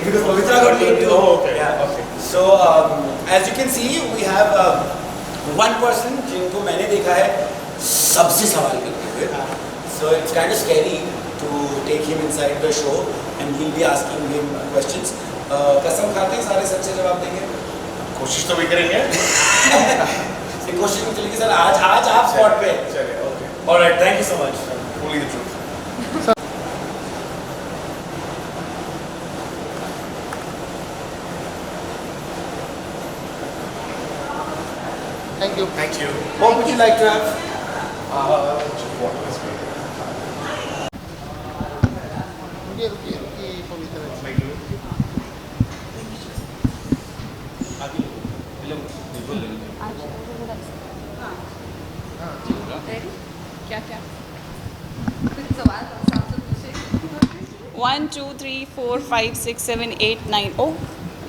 because Pavitra got late too. Oh, okay. Yeah. Okay. So as you can see, we have one person जिनको मैंने देखा है सबसे सवाल करते हुए. So it's kind of scary to take him inside the show and we'll be asking him questions. कसम खाते हैं सारे सच्चे जवाब देंगे. कोशिश तो भी करेंगे. कोशिश में चलेगी सर. आज आप स्पॉट पे. चलिए. Okay. All right. Thank you so much. Only the truth. Thank you. Thank you. What would you like to have? Just water is great. रुकिए पवित्र. Thank you. क्या क्या 1 2 3 4 5 6 7 8 9. ओ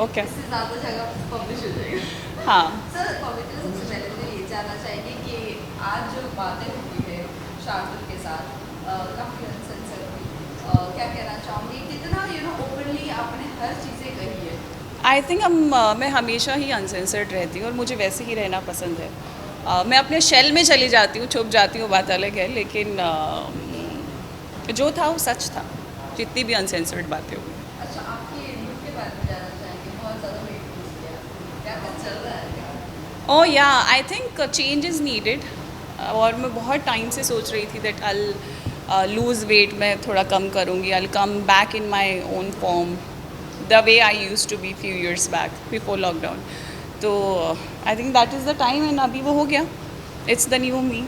ओके. ज़्यादा जगह पब्लिश हो जाएगा. हाँ. सर पवित्र सबसे पहले तो ये जानना चाहेंगे कि आज जो बातें हुई है शार्दुल के साथ काफ़ी अनसेंसर हुई. क्या कहना चाहूँगी कितना ओपनली आपने हर चीज़ें कही है. आई थिंक मैं हमेशा ही अनसेंसर्ड रहती हूँ और मुझे वैसे ही रहना पसंद है. मैं अपने शेल में चली जाती हूँ, छुप जाती हूँ, बात अलग है, लेकिन जो था वो सच था, जितनी भी अनसेंसर्ड बातें हुई. अच्छा आपकी लुक के बारे में जानना चाहेंगे. बहुत ज़्यादा वेट लूज किया. क्या कुछ चल रहा है. ओह या I think change is needed. और मैं बहुत टाइम से सोच रही थी दैट आई लूज़ वेट. मैं थोड़ा कम करूँगी. I come back in my own form the way I used to be few years back before lockdown. तो I think that is the time and अभी वो हो गया. It's the new me.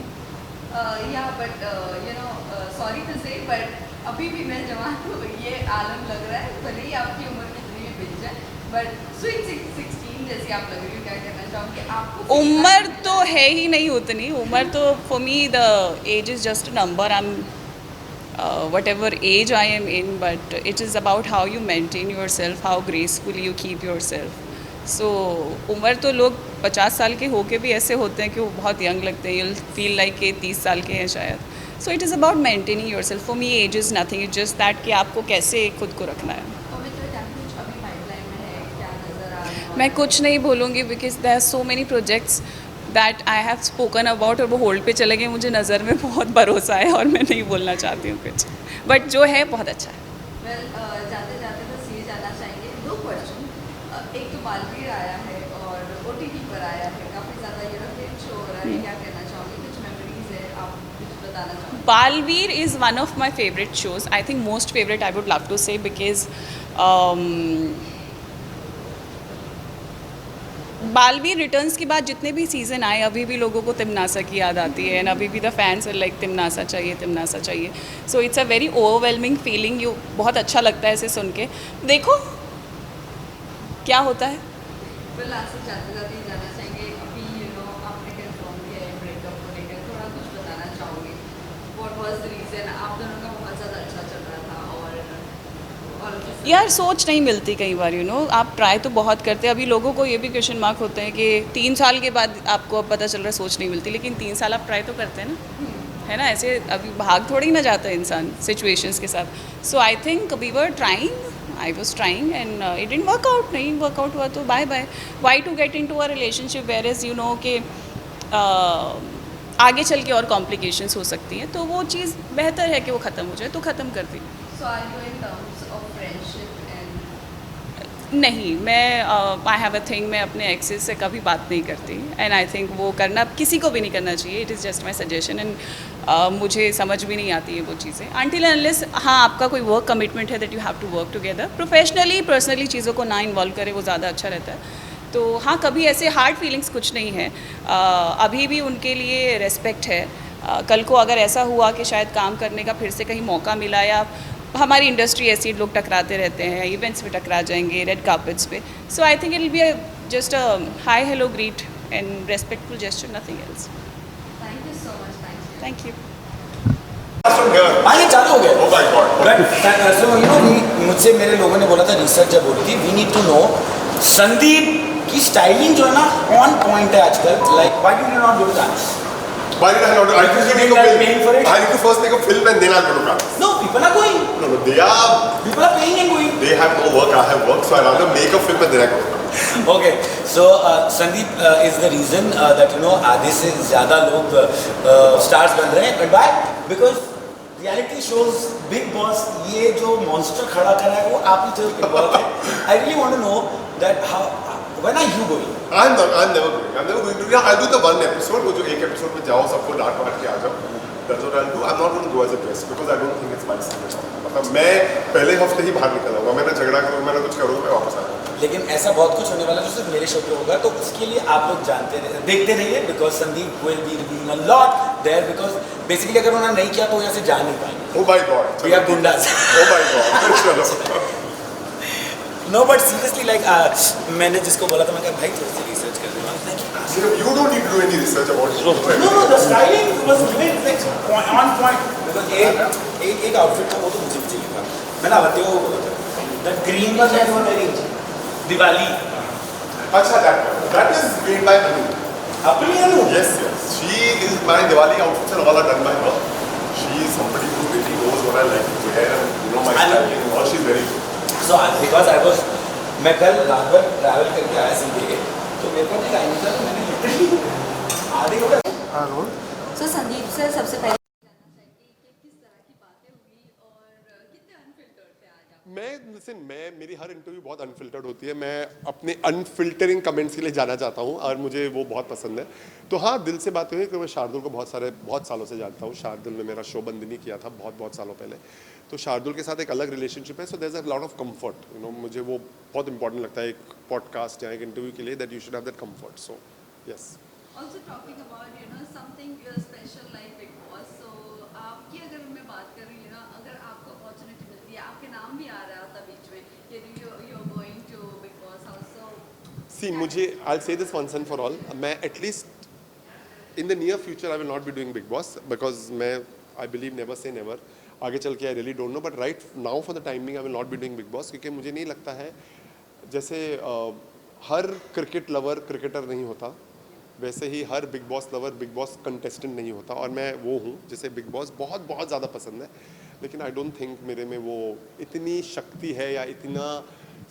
Yeah but sorry to say but अभी भी मैं जवान हूँ. ये आलम लग रहा है भले ही आपकी उम्र कितनी भी बीत जाए बट स्वीट 16 जैसी आप लग रही हो. क्या कहना चाहूँगी आपको. उम्र तो है ही नहीं उतनी. उम्र तो for me the age is just a number. I am whatever age I am in, but it is about how you maintain yourself, how gracefully you keep yourself. So उम्र तो लोग 50 साल के होके भी ऐसे होते हैं कि वो बहुत यंग लगते हैं. you'll feel like कि 30 साल के हैं शायद. So it is about maintaining yourself. For me age is nothing. It's just that कि आपको कैसे खुद को रखना है. अभी पाइपलाइन में है. क्या नज़र आ रहा है. मैं कुछ नहीं बोलूँगी because there are so many projects that I have spoken about और वो होल्ड पे चले गए. मुझे नज़र में बहुत भरोसा है और मैं नहीं बोलना चाहती हूँ कुछ. बट जो है बहुत अच्छा है. वेल जाते जाते बस ये जानना चाहेंगे 2 क्वेश्चन. एक तो बालवीर आया है और OTT पर आया है. काफ़ी ज़्यादा हिट शो हो रहा है. क्या कहना चाहोगे. कुछ मेमोरीज है आप कुछ बताना चाहोगे. Balveer is one of my favorite shows. I think most favorite I would love to say because Baalveer returns के बाद जितने भी सीज़न आए अभी भी लोगों को तिमनासा की याद आती है. एंड अभी भी द फैंस आर लाइक तिमनासा चाहिए, तिमनासा चाहिए. So it's a very overwhelming feeling. You बहुत अच्छा लगता है इसे सुन के. देखो क्या होता है. वेल लास्ट जाते जाते ये जानना चाहेंगे अभी आपने कंफर्म किया है ब्रेकअप को लेकर. थोड़ा कुछ बताना चाहोगे. What was the reason. आप दोनों का बहुत ज़्यादा अच्छा चल रहा था और यार सोच नहीं मिलती कई बार. आप ट्राई तो बहुत करते हैं. अभी लोगों को ये भी क्वेश्चन मार्क होते हैं कि 3 साल के बाद आपको अब पता चल रहा है सोच नहीं मिलती. लेकिन 3 साल आप ट्राई तो करते हैं ना, है ना. ऐसे अभी भाग थोड़ी ना जाता है इंसान सिचुएशंस के साथ. So I think we were trying. I was trying and it didn't work out. नहीं वर्कआउट हुआ तो bye bye. Why to get into a relationship where is कि आगे चल के और कॉम्प्लिकेशंस हो सकती हैं. तो वो चीज़ बेहतर है कि वो ख़त्म हो जाए तो ख़त्म कर दी. So are you in terms of friendship. नहीं, मैं आई हैव अ थिंग. मैं अपने एक्सेस से कभी बात नहीं करती. एंड आई थिंक वो करना किसी को भी नहीं करना चाहिए. It is just my suggestion. And मुझे समझ भी नहीं आती है वो चीज़ें अनटिल अनलेस हाँ आपका कोई वर्क कमिटमेंट है that you have to work together. Professionally personally चीज़ों को ना इन्वॉल्व करे वो ज़्यादा अच्छा रहता है. तो हाँ कभी ऐसे हार्ड फीलिंग्स कुछ नहीं है. अभी भी उनके लिए रेस्पेक्ट है. कल को अगर ऐसा हुआ कि शायद काम करने का फिर से कहीं मौका मिला या हमारी इंडस्ट्री ऐसी लोग टकराते रहते हैं, इवेंट्स में टकरा जाएंगे, रेड कार्पेट्स पे. So I think it will be just a hi hello greet and respectful gesture, nothing else. Thank you so much. Thank you. हाँ ये चालू हो गया. Oh my God. But so मुझसे मेरे लोगों ने बोला था रिसर्च जब हो रही थी we need to know Sandeep की स्टाइलिंग जो है ना ऑन पॉइंट है आजकल. Like why do you not do that. Why did I not? I need to make a film. Paying for it? I need to first make a film and then I'll go to France. No, people are going. No, they are. People are paying and going. They have no work. I have work. work, so I rather make a film and then I go. Okay, so Sandeep is the reason that आधे से ज़्यादा लोग stars बन रहे हैं. But why? Because reality shows, Big Boss, ये जो monster खड़ा करा है वो आप ही जो involved है. I really want to know that when are you going? I'm never going to. Yeah, I'll do the one episode, वो जो एक episode में जाओ सबको डांट वाट के आ जाओ. That's what I'll do. I'm not going to go as a guest because I don't think it's my scene. मतलब मैं पहले हफ्ते ही बाहर निकल आऊँगा. मैं ना झगड़ा करूँगा, मैं ना कुछ करूँगा, मैं वापस आ जाऊँगा. लेकिन ऐसा बहुत कुछ होने वाला जो सिर्फ मेरे शो पे होगा, तो उसके लिए आप लोग देखते रहिए, because Sandeep will be revealing a lot there, because basically अगर उन्होंने नहीं किया तो यहाँ से जा नहीं पाएंगे. Oh my God. We are गुंडास. Oh my God. चलो. नो बट सीरियसली लाइक मैंने जिसको बोला था, मैं कहा भाई थोड़ी सी रिसर्च कर दूँगा. You don't need to do any research about it. No, the styling was given like on point. Because एक outfit था वो तो मुझे भी चाहिए था. मैंने अवत्यो को बोला था. The green was that one very Diwali. अच्छा, that is made by Anu. अपनी अनु. Yes. She is my Diwali outfits and all are done by her. She is somebody who really knows what I like to wear and my styling and all. She's very good. So because I was, मैं कल रात भर travel करके आया सीधे, तो मेरे को नहीं आया था, तो मैंने लिटरली आधे घंटे. हाँ रोल. सो संदीप सर, सबसे पहले जानना चाहेंगे कि किस तरह की बातें हुई और कितने अनफिल्टर्ड थे आज आप? मेरी हर इंटरव्यू बहुत अनफिल्टर्ड होती है. मैं अपने अनफिल्टरिंग कमेंट्स के लिए जाना चाहता हूँ और मुझे वो बहुत पसंद है. तो हाँ, दिल से बात हुई कि मैं शार्दुल को बहुत सालों से जानता हूँ. शार्दुल ने मेरा शो बंदनी किया था बहुत सालों पहले. तो शार्दुल के साथ एक अलग रिलेशनशिप है. So there is a lot of comfort. मुझे वो बहुत इंपॉर्टेंट लगता है एक पॉडकास्ट या एक इंटरव्यू के लिए, that you should have that comfort. So yes. Also talking about something special like Big Boss. So आपकी अगर मैं बात करूँ अगर आपको अपॉर्चुनिटी मिलती है, आपके नाम भी आ रहा था बीच में कि you're going to Big Boss house. So सी मुझे I'll say this once and for all. मैं at least in the near future I will not be doing Bigg Boss because मैं I believe never say never. आगे चल के I really don't know, but right now for the timing I will not be doing Bigg Boss. क्योंकि मुझे नहीं लगता है जैसे हर क्रिकेट लवर क्रिकेटर नहीं होता, वैसे ही हर Bigg Boss lover Bigg Boss contestant नहीं होता. और मैं वो हूँ जिसे बिग बॉस बहुत ज़्यादा पसंद है, लेकिन आई डोंट थिंक मेरे में वो इतनी शक्ति है या इतना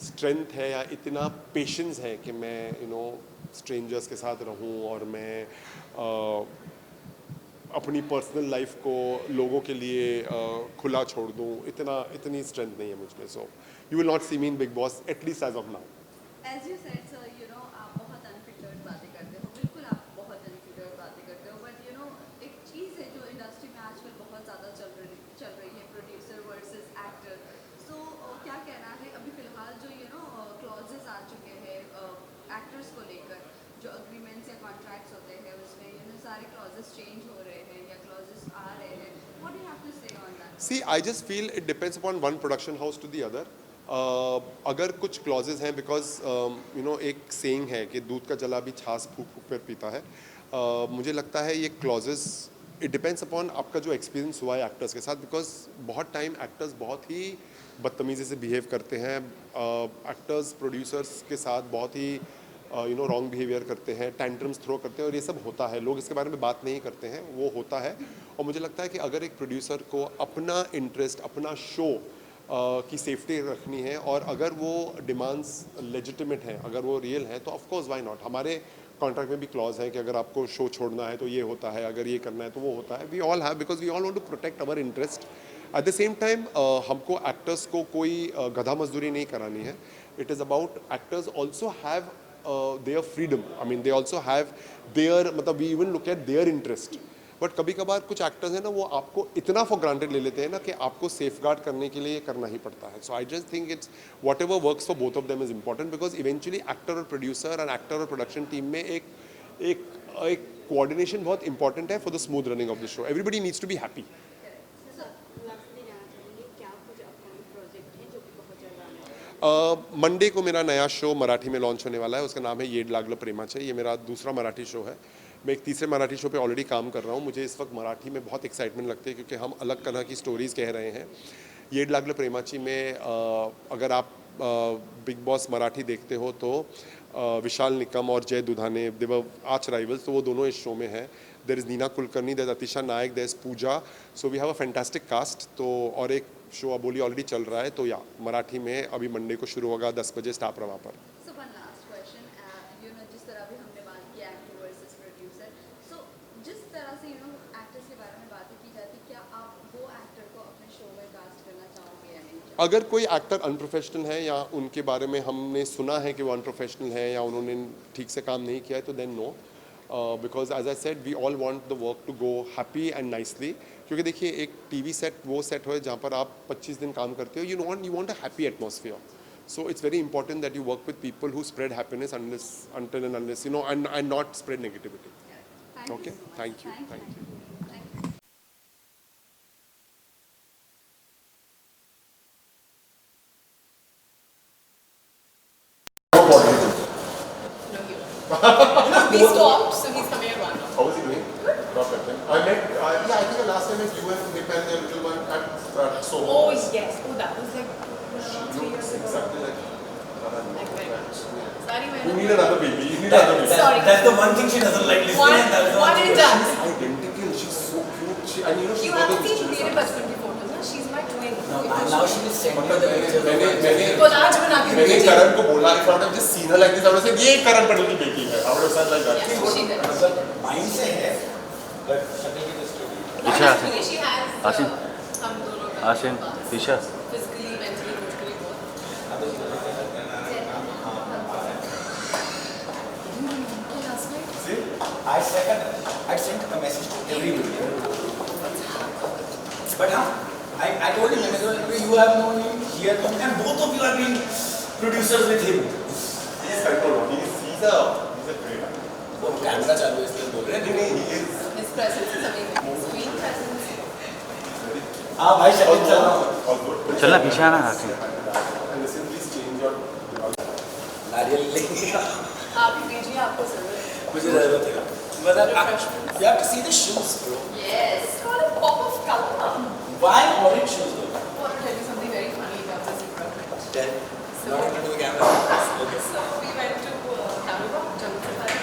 स्ट्रेंथ है या इतना पेशेंस है कि मैं स्ट्रेंजर्स के साथ रहूँ और मैं अपनी पर्सनल लाइफ को लोगों के लिए खुला छोड़ दूँ. इतनी स्ट्रेंथ नहीं है मुझ में. So you will not see me in Bigg Boss at least as of now. As you said, sir, आप बहुत अनफिल्टर्ड बातें करते हो. बिल्कुल आप बहुत अनफिल्टर्ड बातें करते हो. बट एक चीज़ है जो इंडस्ट्री में आजकल बहुत ज़्यादा चल रही है, प्रोड्यूसर वर्सेस एक्टर. सो क्या कहना है अभी फ़िलहाल जो क्लॉजेस आ चुके हैं एक्टर्स को लेकर, जो अग्रीमेंट्स या कॉन्ट्रैक्ट्स होते हैं उसमें सारे क्लॉजेस चेंज हो रहे हैं या क्लॉजेस आ रहे हैं. What do you have to say on that? See, I just feel it depends upon one production house to the other. अगर कुछ क्लॉजेज हैं बिकॉज एक सेइंग है कि दूध का जला भी छाछ फूक फूक कर पीता है. मुझे लगता है ये क्लॉजेज इट डिपेंड्स अपॉन आपका जो एक्सपीरियंस हुआ है एक्टर्स के साथ. बिकॉज बहुत टाइम एक्टर्स बहुत ही बदतमीज़ी से बिहेव करते हैं. एक्टर्स प्रोड्यूसर्स के साथ बहुत ही रॉन्ग बिहेवियर करते हैं, टैंट्रम्स थ्रो करते हैं, और ये सब होता है. लोग इसके बारे में बात नहीं करते हैं, वो होता है. और मुझे लगता है कि अगर एक प्रोड्यूसर को अपना इंटरेस्ट, अपना शो की सेफ्टी रखनी है और अगर वो डिमांड्स लेजिटिमेट हैं, अगर वो रियल हैं, तो ऑफ कोर्स व्हाई नॉट. हमारे कॉन्ट्रैक्ट में भी क्लॉज है कि अगर आपको शो छोड़ना है तो ये होता है, अगर ये करना है तो वो होता है. We all have, because we all want to protect our interest. At the same time हमको एक्टर्स को कोई गधा मजदूरी नहीं करानी है. It is about actors also have their freedom. I mean they also have their, मतलब we even look at their interest. But कभी कभार कुछ एक्टर्स हैं ना, वो आपको इतना फॉर ग्रांटेड ले लेते हैं ना कि आपको सेफ गार्ड करने के लिए करना ही पड़ता है. So I just think it's whatever works for both of them is important. Because eventually actor और प्रोड्यूसर और एक्टर और प्रोडक्शन टीम में एक कोऑर्डिनेशन बहुत इंपॉर्टेंट है for the smooth running of the show. Everybody needs to be happy. Monday को मेरा नया शो मराठी में लॉन्च होने वाला है. उसका नाम है येड लागलं प्रेमाचे. ये मेरा दूसरा मराठी शो है. मैं एक तीसरे मराठी शो पे ऑलरेडी काम कर रहा हूँ. मुझे इस वक्त मराठी में बहुत एक्साइटमेंट लगती है क्योंकि हम अलग तरह की स्टोरीज़ कह रहे हैं. येड लागलं प्रेमाची में अगर आप बिग बॉस मराठी देखते हो तो विशाल निकम और जय दुधाने, दे वर आर्च राइवल्स, तो वो दोनों इस शो में हैं. There is Neena Kulkarni, there is Atisha Naik, there is Pooja. So we have a fantastic cast. तो और एक शो अबोली ऑलरेडी चल रहा है, तो या मराठी में अभी मंडे को शुरू होगा 10 बजे स्टार प्रवाह पर। So one last question, जिस तरह भी हमने बात की एक्टर वर्सेस प्रोड्यूसर, so जिस तरह से एक्टर्स के बारे में बातें की जाती, क्या आप वो एक्टर को अपने शो में कास्ट करना चाहोगे या नहीं? अगर कोई एक्टर अनप्रोफेशनल है या उनके बारे में हमने सुना है कि वो अनप्रोफेशनल है या उन्होंने ठीक से काम नहीं किया है, तो then no, because as I said we all want the work to go happy and nicely. क्योंकि देखिए एक टीवी सेट वो सेट हो जहाँ पर आप 25 दिन काम करते हो, you want a happy atmosphere, so it's very important that you work with people who spread happiness until and unless and not spread negativity. Thank Okay, you so much. thank you. Thank you. We stopped, so he's coming at 1 now. How is he doing? Not bad. I met, yeah, I think the last time is you and Nip and their little one at Soho. Oh yes, oh that was like 3 years ago. Exactly like. Like very much. Sorry, You man. need another baby. You need another baby. Sorry. That's the one thing she doesn't like listening. and that's the One thing and she- done. She's identical. She's so cute. And she's You got haven't those seen children. मेरे बचपन की photos ना? She's my twin. No, and now she will send me the picture. मैंने Collage बना के मैंने भेजी. करण को बोला if I would have just seen her like this, I would have said ये करण पटेल की बेटी है. I would have said like that. Yes, she did. मतलब माइंड से है, but शक्ल की दृष्टि नहीं। Not Isha. physically, she has Asim. हम दोनों का Asim, parts. Isha. Physically, mentally, emotionally both. Last night. See, I sent a message to everybody. But I told him, you have known him, he has known him, and both of you have been producers with him. He's a great actor. वो camera चालू है इसलिए बोल रहे हैं। He is. His presence is amazing. Screen presence. हाँ भाई शक्ल चल रहा हूँ। All good. चलना पीछे आना आके। And listen, please change your. नारियल लेंगे। आप ही भेजिए, आपको जरूरत है. मुझे जरूरत है। मतलब you have to see the shoes, bro. Yes, got a pop of color. Why orange shoes though? I want to tell you something very funny about this project. Then, not into the camera. Okay. So we went to Tamil Jungle Safari,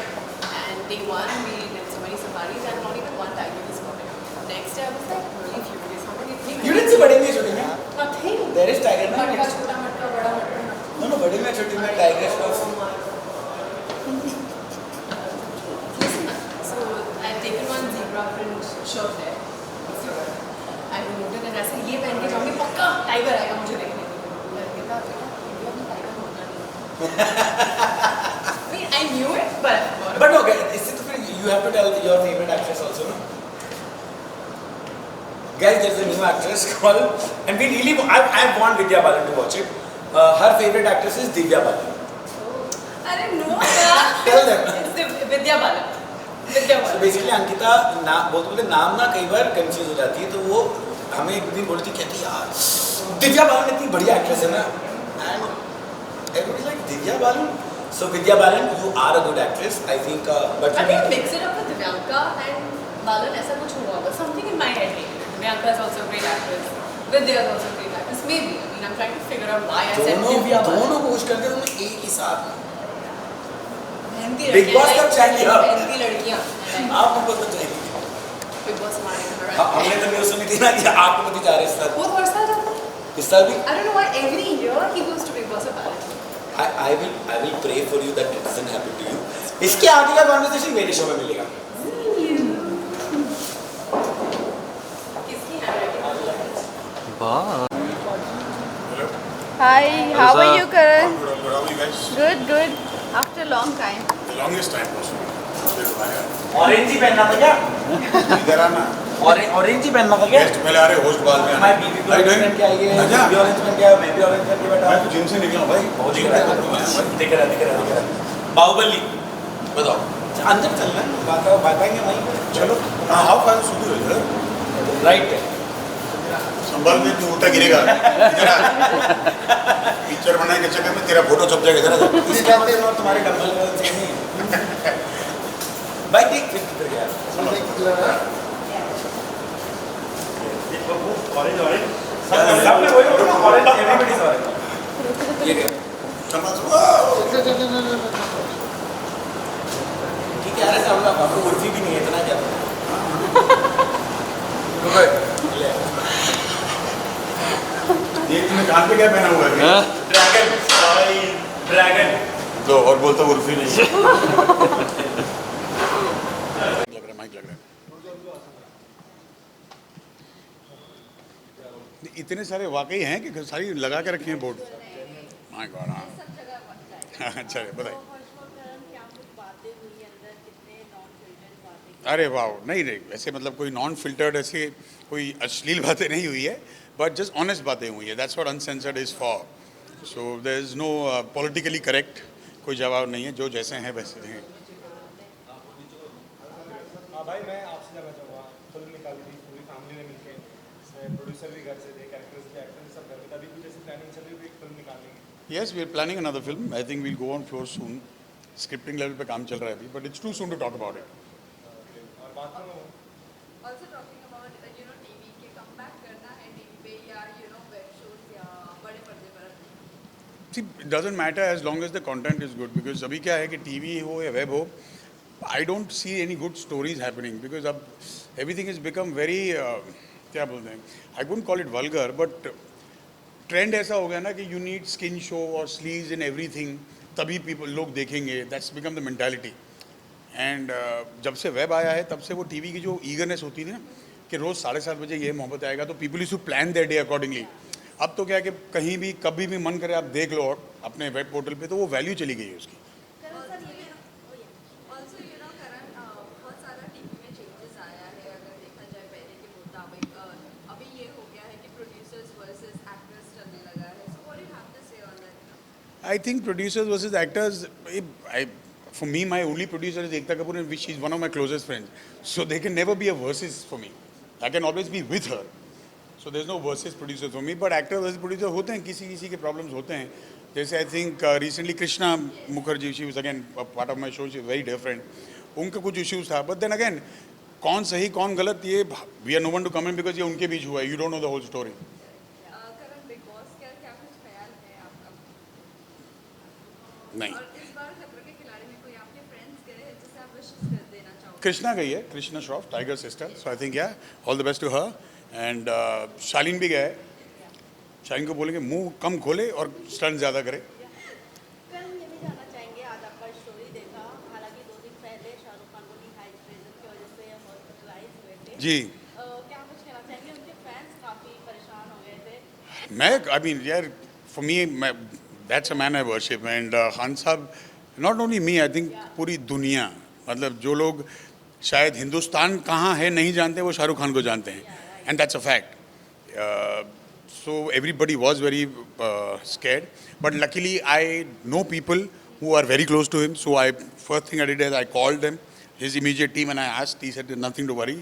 and day one we did so many safaris, and not even one tiger was spotted. Next day I was like really furious. How many things? You didn't see बड़े में छोटे में? Nothing. There is tiger ना? मटका छोटा मटका बड़ा मटका. No, बड़े में छोटे में tiger shoes. Oh my. Listen, so I've taken one zebra print shirt there. So I removed it and I said ये पहन के जाऊँगी पक्का टाइगर आएगा मुझे देखने के लिए. लड़के का इंडिया में टाइगर होता नहीं. I mean I knew it but I forgot. But okay, इससे तो फिर you have to tell your favorite actress also, no? Guys, there's a new actress called, and we really, I want Vidya Balan to watch it. Her favorite actress is Divya Balan. I didn't know that. Tell them. It's the Vidya Balan. Vidya So Balan. basically Ankita बोलते नाम ना कई बार confuse हो जाती है, तो वो हमें एक दिन बोलती कहती यार दिव्या बालन इतनी बढ़िया एक्ट्रेस है ना, and everybody like Divya Balan. So Vidya Balan, you are a good actress, I think. But I think mix it up with Divyanka and Balan ऐसा कुछ हुआ होगा. Something in my head. Divyanka is also a great actress. Vidya is also a great actress. Maybe. I mean, I'm trying to figure out why I said Divya Balan. दोनों कोशिश करते हैं दोनों एक ही साथ में। मेहनती Big Boss लड़कियां कब चाहिए आप? मेहनती लड़कियां. आपको पता चाहिए। Big Boss हमारे घर हमने तो न्यूज़ सुनी थी ना कि आपको पति जा रहे हैं इस साल। वो हर साल जाता है. इस साल भी I don't know why every year he goes to Big Boss of Balan. I will pray for you that it doesn't happen to you. इसके आगे का कॉन्वर्सेशन मेरे शो में मिलेगा। किसकी handwriting? वाह। Hi, how Rosa. are you, Karan? Good, how are you guys? Good, good. After a long time. The longest time possible. Orange ही पहनना था क्या? इधर आना. ऑरेंज ही पहनना था क्या? गेस्ट पहले आ रहे होस्ट बाद में आना. मैं बीबी भी ऑरेंज पहन के आई है, अच्छा. बीबी ऑरेंज पहन के आया, मैं भी ऑरेंज पहन के बैठा मैं हूँ। तो जिम से निकला हूँ भाई. बहुत जिम दिख पे रहा है, दिख रहा है। बाहुबली बताओ. अंदर चलना है, बात आएंगे वहीं पे। चलो. हाँ, हाउ फार शुरू है इधर. राइट है। संभाल में तू उल्टा गिरेगा. इधर आ. पिक्चर बनाने के चक्कर में तेरा फोटो छप जाएगा. इधर आ जा. इस टाइम पे और तुम्हारे डंबल सेम ही। भाई देख फिर किधर गया? सब में वही होगा ना, ऑरेंज एवरीबॉडी इज ऑरेंज। ये क्या? ठीक है, अरे साहब आपको उल्टी भी नहीं है इतना क्या? कान पे क्या पहना हुआ है? ड्रैगन भाई, ड्रैगन। तो और बोलता उर्फी नहीं लग रहा माइक लग रहा है। इतने सारे वाकई हैं कि सारी लगा के रखे हैं बोर्ड। माय गॉड, हाँ। अच्छा बताइए। अरे वाह, नहीं ऐसे मतलब कोई नॉन फिल्टर्ड ऐसे कोई अश्लील बातें नहीं हुई है, बट जस्ट ऑनेस्ट बातें हुई है। That's what uncensored is for. So there is no politically correct कोई जवाब नहीं है, जो जैसे हैं वैसे हैं। हाँ भाई, मैं आपसे जानना चाहूँगा, फिल्म निकाली थी पूरी फैमिली ने मिलके, प्रोड्यूसर भी घर से थे, कैरेक्टर्स भी, एक्टर्स सब घर पे, तभी कुछ ऐसी प्लानिंग चल रही थी एक फिल्म निकालने की? Yes, we are planning another film. I think we'll go on floor soon. Scripting level पे काम चल रहा है अभी, but it's too soon to talk about it. और बात करूँ Also talking about टीवी के कमबैक करना है टीवी पे या वेब शोज या बड़े पर्दे पर? See, it doesn't matter as long as the content is good, because अभी क्या है कि टीवी हो या वेब हो, I don't see any good stories happening, because अब everything has become very क्या बोलते हैं, I wouldn't call it vulgar, but trend ऐसा हो गया ना कि you need skin show और sleeves in everything, तभी लोग देखेंगे। That's become the mentality. And जब से वेब आया है तब से वो टीवी की जो ईगरनेस होती थी ना कि रोज़ 7:30 बजे ये मोहब्बत आएगा, तो people used to plan their day accordingly. अब तो क्या है कि कहीं भी कभी भी मन करे आप देख लो और अपने वेब पोर्टल पे, तो वो वैल्यू चली गई है उसकी। Also, करण, बहुत सारा टीवी में चेंजेस आया है अगर देखा जाए पहले के मुताबिक। अभी ये हो गया है कि प्रोड्यूसर्स वर्सेस एक्टर्स चलने लगा है। So what do you have to say on that? I think producers versus actors, for me, my only producer is Ekta Kapoor, and which she's one of my closest friends. So there can never be a versus for me. I can always be with her. So there's no versus producer for me. But actor versus producer होते हैं, किसी के problems होते हैं. जैसे I think recently Krishna Mukherjee, she was again a part of my show, she was very dear friend. उनका कुछ issues था. But then again, कौन सही कौन गलत, ये we are no one to comment because ये उनके बीच हुआ है. You don't know the whole story. Karan, big boss क्या कुछ ख्याल है आपका? नहीं, और इस बार खतरों के खिलाड़ी में कोई आपके फ्रेंड्स गए हैं जिसे आप विशेष कर देना चाहोगे? कृष्णा गई है, Krishna Shroff, Tiger sister. So I think all the best to her. And Shaleen भी गया है. शालीन को बोलेंगे मुंह कम खोले और स्टंट ज़्यादा करे. कल ये भी जानना चाहेंगे, आज आपका स्टोरी देखा, हालांकि 2 दिन पहले शाहरुख खान को डिहाइड्रेशन की वजह से हॉस्पिटलाइज हुए थे जी, क्या कुछ कहना चाहेंगे? उनके फैंस काफ़ी परेशान हो गए थे। मैं आई मीन यार, for me that's a man I worship. And Khan Sahab, not only me, I think पूरी दुनिया, मतलब जो लोग शायद हिंदुस्तान कहाँ है नहीं जानते, वो शाहरुख खान को जानते हैं. And that's a fact. So everybody was very scared, but luckily I know people who are very close to him. So first thing I did is I called them, his immediate team, and I asked. He said nothing to worry,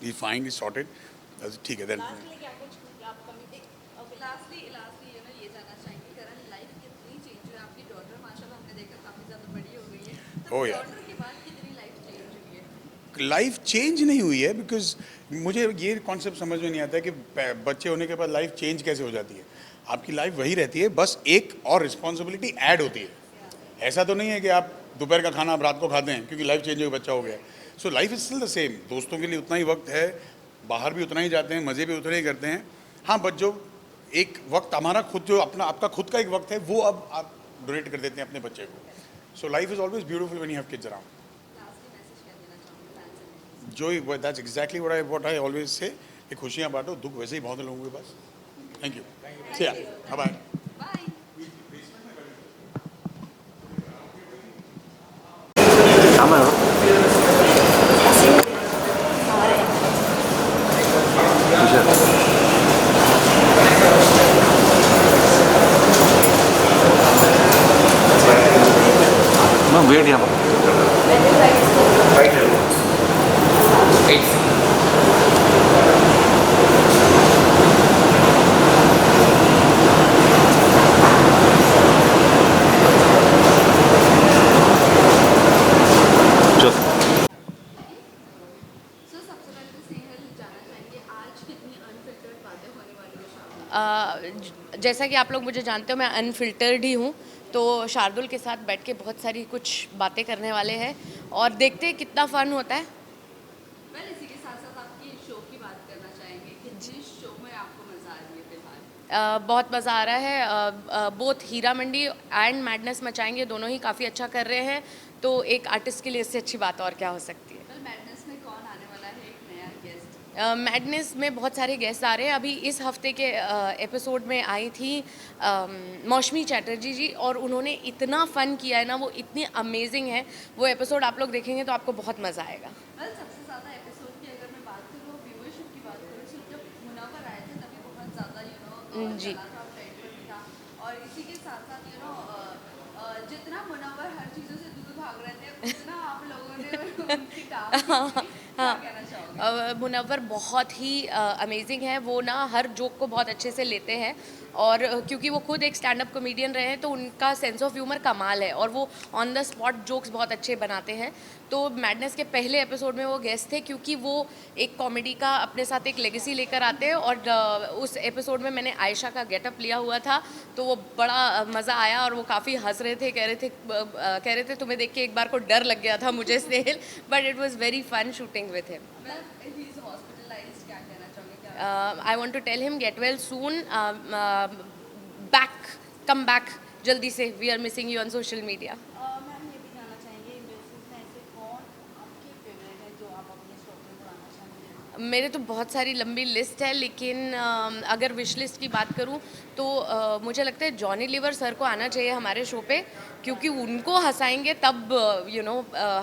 he's fine, he's sorted. ठीक है. Then lastly क्या कुछ आप committee lastly ये जानना चाहेंगे, करण, life कितनी change हुई है? आपकी डॉटर माशाल्लाह हमने देखा काफ़ी ज़्यादा बड़ी हो गई है। Oh, yeah. डॉटर के बाद कितनी लाइफ चेंज हुई है? लाइफ चेंज नहीं हुई है, बिकॉज मुझे ये कॉन्सेप्ट समझ में नहीं आता है कि बच्चे होने के बाद लाइफ चेंज कैसे हो जाती है. आपकी लाइफ वही रहती है, बस एक और रिस्पॉन्सिबिलिटी ऐड होती है. ऐसा तो नहीं है कि आप दोपहर का खाना आप रात को खाते हैं क्योंकि लाइफ चेंज हो, बच्चा हो गया. So life is still the same. दोस्तों के लिए उतना ही वक्त है, बाहर भी उतना ही जाते हैं, मज़े भी उतने ही करते हैं. हाँ, बट जो एक वक्त हमारा खुद, जो अपना आपका खुद का एक वक्त है, वो अब आप डोनेट कर देते हैं अपने बच्चे को. So life is always beautiful when you have kids around. Lastly message क्या देना चाहोगे फैंस से? जो that's exactly what I always say, कि खुशियाँ बांटो, दुख वैसे ही बहुत लोगों के पास. Thank you. Bye bye. Bye. Wait यहाँ पर सो सबसे पहले तो स्नेहल जानना चाहेंगे, आज कितनी अनफिल्टर्ड बातें होने वाली है शाम में? जैसा कि आप लोग मुझे जानते हो, मैं अनफिल्टर्ड ही हूँ, तो शार्दुल के साथ बैठ के बहुत सारी कुछ बातें करने वाले हैं और देखते हैं कितना फ़न होता है. वेल, इसी के साथ साथ आपकी शो की बात करना चाहेंगे कि जिस शो में आपको मज़ा आ रही है फिलहाल? बहुत मज़ा आ रहा है। Both Heera Mandi and madness मचाएंगे, दोनों ही काफ़ी अच्छा कर रहे हैं, तो एक आर्टिस्ट के लिए इससे अच्छी बात और क्या हो सकती है। वेल मैडनेस में कौन आने वाला है एक नया गेस्ट? मैडनेस में बहुत सारे गेस्ट आ रहे हैं। अभी इस हफ्ते के एपिसोड में आई थी मौसमी चैटर्जी जी, और उन्होंने इतना फ़न किया है ना, वो इतनी अमेजिंग है। वो एपिसोड आप लोग देखेंगे तो आपको बहुत मज़ा आएगा। वेल सबसे ज़्यादा एपिसोड की अगर मैं बात करूँ, व्यूअरशिप की बात करूँ, तो जब मुनव्वर आए थे तभी बहुत ज़्यादा जी। चला था, ट्रेंड पर भी था। और इसी के साथ साथ जितना मुनव्वर हर चीज़ों से दूर भाग रहे थे, उतना आप लोगों ने उनकी टांग खींची। क्या कहना चाहोगे? मुनव्वर बहुत ही अमेजिंग है। वो ना हर जोक को बहुत अच्छे से लेते हैं, और क्योंकि वो खुद एक स्टैंड अप कॉमेडियन रहे हैं तो उनका सेंस ऑफ ह्यूमर कमाल है, और वो ऑन द स्पॉट जोक्स बहुत अच्छे बनाते हैं। तो मैडनेस के पहले एपिसोड में वो गेस्ट थे, क्योंकि वो एक कॉमेडी का अपने साथ एक लेगेसी लेकर आते हैं, और उस एपिसोड में मैंने आयशा का गेटअप लिया हुआ था, तो वो बड़ा मज़ा आया, और वो काफ़ी हंस रहे थे, कह रहे थे तुम्हें देख के एक बार को डर लग गया था मुझे Snehil, but it was very fun shooting with him. Well he is hospitalised, क्या कहना चाहोगे? क्या I want to tell him get well soon, come back जल्दी से, we are missing you on social media. Ma'am ये भी जानना चाहेंगे इंडस्ट्रीज में ऐसे कौन आपके फेवरेट हैं जो आप अपने शो में बुलाना चाहेंगे? मेरे तो बहुत सारी लंबी लिस्ट है, लेकिन अगर विश लिस्ट की बात करूं तो मुझे लगता है जॉनी लीवर सर को आना चाहिए हमारे शो पे, क्योंकि उनको हंसाएंगे तब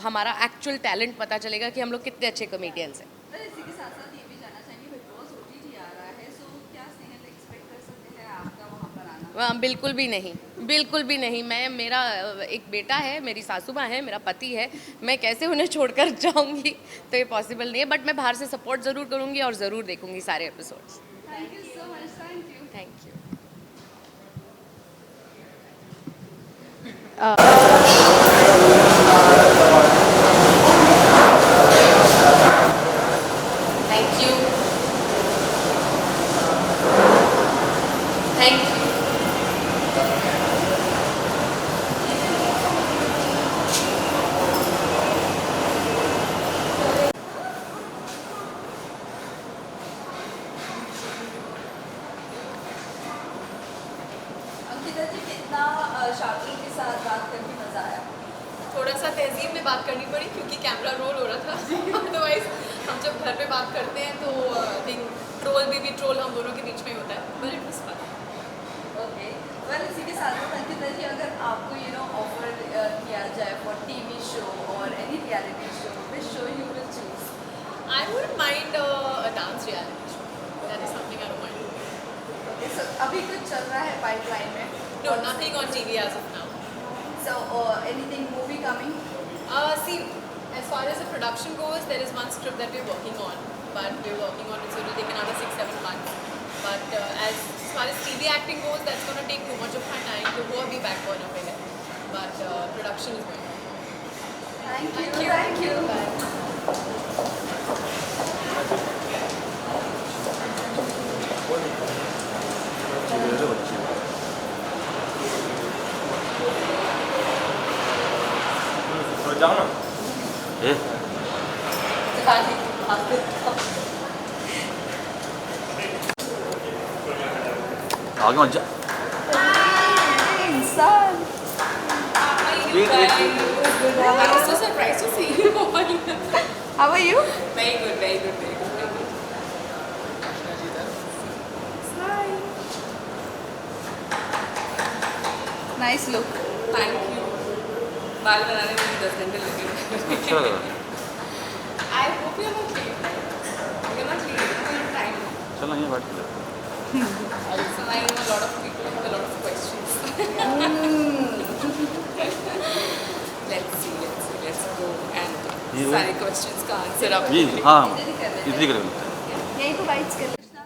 हमारा एक्चुअल टैलेंट पता चलेगा कि हम लोग कितने अच्छे कॉमेडियंस हैं। वेल इसी के साथ साथ ये भी जानना चाहेंगे, बिग बॉस OTT आ रहा है, सो क्या स्नेहल एक्सपेक्ट कर सकते हैं आपका वहाँ पर आना? बिल्कुल भी नहीं, बिल्कुल भी नहीं। मेरा एक बेटा है, मेरी सासू माँ है, मेरा पति है, मैं कैसे उन्हें छोड़कर जाऊंगी, तो ये पॉसिबल नहीं है। बट मैं बाहर से सपोर्ट ज़रूर करूंगी और ज़रूर देखूंगी सारे episodes. Thank you so much, thank you. Thank you. Thank you, thank you. Ankita ji, कितना शार्दुल के साथ बात करके मज़ा आया? थोड़ा सा तहजीब में बात करनी पड़ी क्योंकि कैमरा रोल हो रहा था, अदरवाइज हम जब घर पे बात करते हैं तो थिंक ट्रोल भी ट्रोल हम दोनों के बीच में होता है, but it was fun. Okay, well इसी के साथ साथ अंकिता जी, अगर आपको ऑफर किया जाए फॉर टीवी शो और any reality show, which show you will choose? I wouldn't mind a dance reality show, that is something I don't mind. Okay, so अभी कुछ चल रहा है पाइपलाइन में? No, nothing on TV as of now. So, anything movie coming? See, as far as the production goes, there is one script that we're working on, but we're working on it, so it will take another 6-7 months. But as far as TV acting goes, that's going to take too much of my time, तो वो अभी back burner पे है. But production is going on. Thank you. Thank you. Bye. जाओ ना। आगे मत जा। इंसान। I'm so surprised to see you. How are you? Very good, very good, very good, very good. Hi. Nice look. Thank you. बाल बनाने में 10 घंटे लगे। अच्छा लगा। I hope you're not late. You're not late. You're time. चलो ये बात कर। So I know a lot of people with a lot of questions. Let's see. Let's go and ये वो- सारे questions का answer up. ये हाँ इधर ही कर लेते हैं। इधर ही करेंगे। यही तो बाइट्स कर लेते हैं।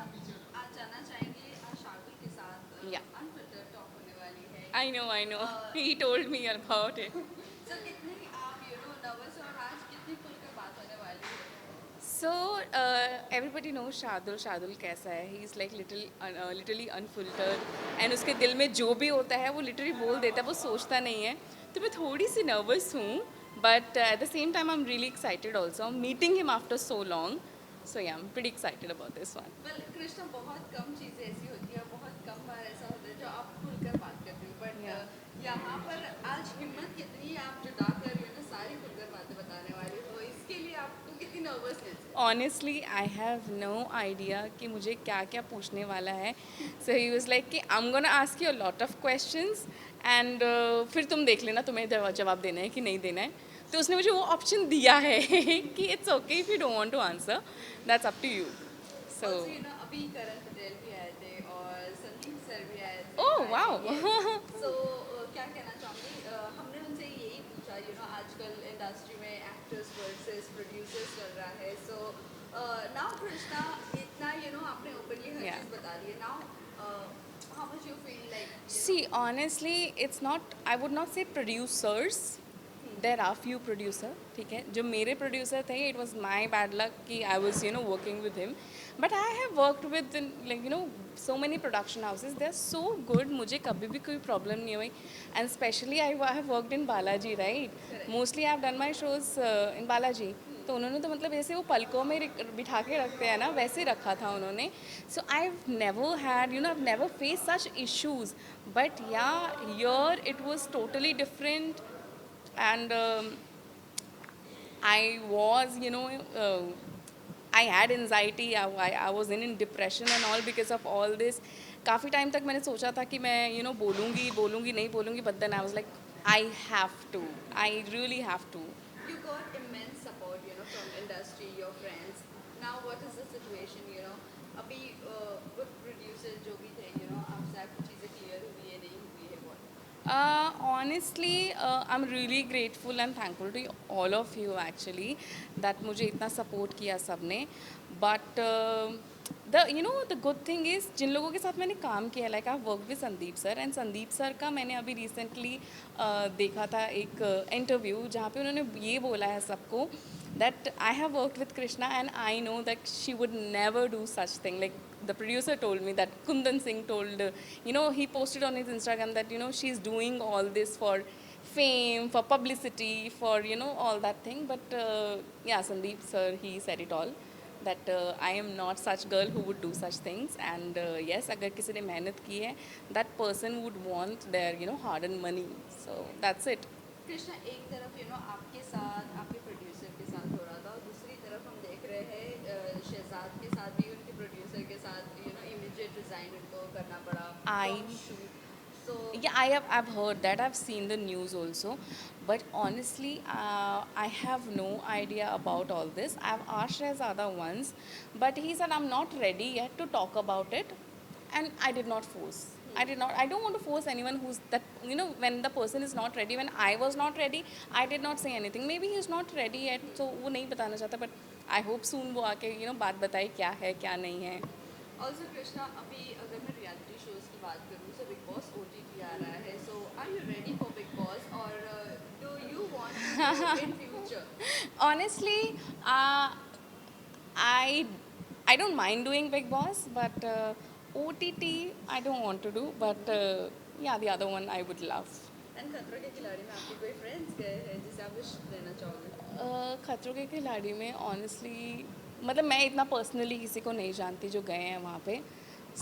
आज जाना चाहेंगे शार्दुल के साथ Yeah. अनफिल्टर्ड टॉक होने वाली है। I know. He told me about it. So कितने आप नर्वस और आज कितनी खुलकर बात होने वाली है? So everybody knows शार्दुल कैसा है. He is like literally unfiltered and उसके दिल में जो भी होता है वो literally बोल देता है, वो सोचता नहीं है. तो मैं थोड़ी सी नर्वस हूँ, but at the same time I'm really excited also. I'm meeting him after so long. So yeah, I'm pretty excited about this one. Well, Krishna, बहुत कम चीज़ें ऐसी होती है, बहुत कम आप खुलकर बात करते हो, बट यहाँ पर आज हिम्मत कितनी आप जुटा कर सारी खुलकर बातें बताने वाले हो, इसके लिए आपको कितनी नर्वसनेस है? Honestly I have no idea कि मुझे क्या क्या पूछने वाला है. सो ही वाज लाइक कि I am gonna ask you a lot of questions and फिर तुम देख लेना तुम्हें जवाब देना है कि नहीं देना है. तो उसने मुझे वो ऑप्शन दिया है कि it's okay if you don't want to answer, that's up to you. So Also, अभी करण पटेल भी आए थे और संदीप सर भी आए थे. Oh wow. सो क्या कहना चाहूँगी, हमने उनसे यही पूछा, आजकल इंडस्ट्री में एक्टर्स वर्सेस प्रोड्यूसर्स चल रहा है. सो नाउ कृष्णा, इतना आपने ओपनली हर चीज़ बता दी है. Now how much you feel like? See, honestly, it's not, I would not say producers. There are few producer, ठीक है. जो मेरे producer थे, it was my bad luck कि I was, working with him. But I have worked with, like, so many production houses. They are so good. मुझे कभी भी कोई problem नहीं हुई. And especially I have worked in Balaji, right? Mostly I have done my shows in Balaji. तो उन्होंने तो मतलब ऐसे वो पलकों में बिठा के रखते हैं ना, वैसे रखा था उन्होंने. So I have never had I've never faced such issues. But yeah, here it was totally different. And I was, I had anxiety. I was in depression and all because of all this. काफ़ी time तक मैंने सोचा था कि मैं बोलूँगी नहीं बोलूँगी. But then I was like, I have to. I really have to. You got immense support, from industry, your friends. Now what is the situation, अभी good producer जो भी थे, आपसे कुछ चीज़ें clear हुई है, नहीं हुई है, what? Honestly, I'm really grateful and thankful to all of you actually that मुझे इतना support किया सबने. But the good thing is जिन लोगों के साथ मैंने काम किया, like I've worked with Sandeep sir, and Sandeep sir का मैंने अभी recently देखा था एक interview जहाँ पे उन्होंने ये बोला है सबको that I have worked with Krishna and I know that she would never do such thing. Like the producer told me that Kundan Singh told, he posted on his Instagram that, she's doing all this for fame, for publicity, for, all that thing. But yeah, Sandeep sir, he said it all. That I am not such girl who would do such things. And yes, अगर किसी ने मेहनत की है, that person would want their, hard-earned money. So that's it. Krishna, एक तरफ आपके साथ, आपके प्रोड्यूसर के साथ हो रहा था, और दूसरी तरफ हम देख रहे हैं शहजाद के साथ भी उनके प्रोड्यूसर के साथ इमीडिएट रिजाइन उनको करना पड़ा. So yeah, I've heard that. I've seen the news also. But honestly, I have no idea about all this. I've asked Shehzada once, but he said I'm not ready yet to talk about it, and I did not force. I don't want to force anyone who's that, when the person is not ready. When I was not ready, I did not say anything. Maybe he's not ready yet, so वो नहीं बताना चाहता. But I hope soon वो आके बात बताए क्या है क्या नहीं है. Also कृष्णा, अभी अगर मैं रियलिटी शोज की बात करूँ, so Big Boss OTT आ रहा है. So are you ready for Big Boss, or do you want to do in future? Honestly, I don't mind doing Big Boss, but OTT I don't want to do. But yeah, the other one I would love. And खतरों के खिलाड़ी में आपके कोई friends गए हैं जिसे आप विश देना चाहोगे? खतरों के खिलाड़ी में ऑनेस्टली मतलब मैं इतना पर्सनली किसी को नहीं जानती जो गए हैं वहाँ पे.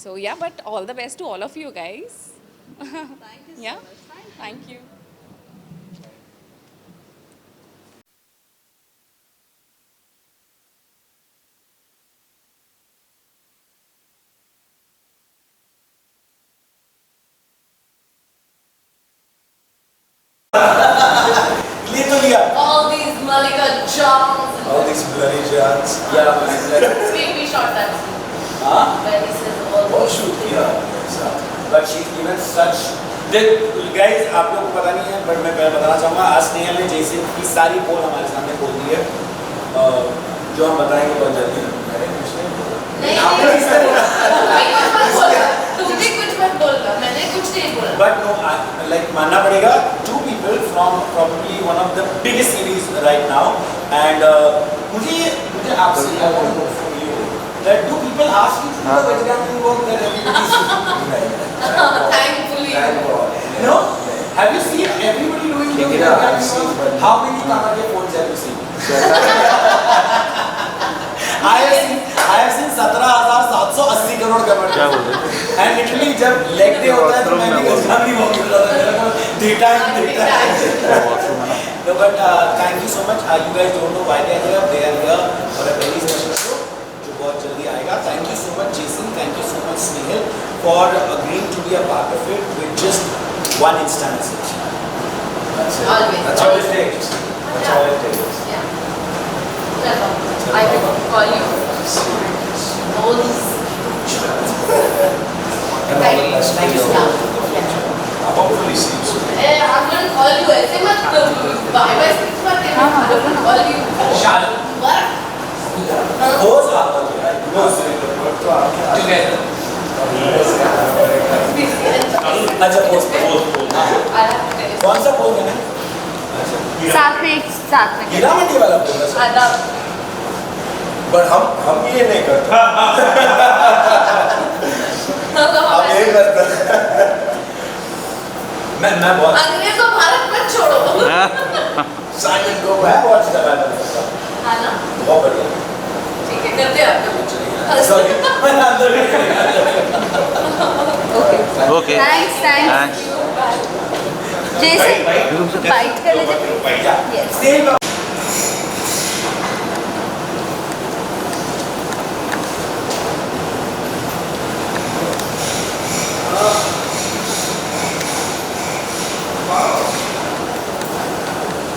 सो या but all the best to all of you guys. Thank you so Yeah, much. Thank you. ले तो लिया. All these Malika jobs. All these bloody jobs. Yeah, man. We shot that scene. हाँ? Where he says all बहुत these. Shoot किया. But she's given such. Guys, आप लोगों को पता नहीं है, but मैं बताना चाहूँगा आज स्नेहल ने जैसे की सारी पोल हमारे सामने खोल दी है, जो हम बताएंगे बहुत जल्दी. नहीं, आपने नहीं, किसने बोला? तुम भी कुछ मत बोलना, मैंने कुछ नहीं बोला. But no, like मानना पड़ेगा, two people from probably one of the biggest series right now, and मुझे आपसे I want to know from you that do people ask you to do the vegetarian work that everybody Thankfully. No? Have you seen everybody doing the vegetarian work? How many Kamake phones have you seen? I have seen 17,780 crore comment क्या बोल रहे and literally जब leg day होता है तो मैं भी नहीं वॉक कर रहा था मेरे को धीटा वॉशरूम है ना No, but thank you so much. You guys don't know why they are here. They are here for a very special show, जो बहुत जल्दी आएगा. Thank you so much, Jason. Thank you so much, Snehal, for agreeing to be a part of it with just one Insta message. That's it. Always. That's all it takes. That's all it takes. Yeah. Chalo. I will call you. All these. Thank you. Thank you so much. Hopefully see you soon. I'm going to call you. ऐसे मत bye by six मत कहना. I'm going to call you. Shalom. What? Pose आप लोग. Pose. Together. अच्छा pose. कौन सा pose है? साथ में हीरा मंडी वाला pose है. आदाब. पर हम ये नहीं करते. हम ये करते. मैं बहुत अंग्रेज को भारत मत छोड़ो. साइमन को मैं बहुत ज्यादा हाँ ना. बहुत बढ़िया. ठीक है करते हैं आपका. Sorry. मैं अंदर ओके थैंक्स थैंक्स जैसे बाइट कर लेते yes Same.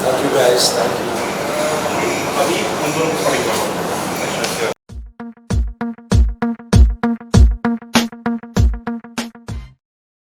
Thank you guys. Thank you. अभी हम दोनों को पढ़ेंगे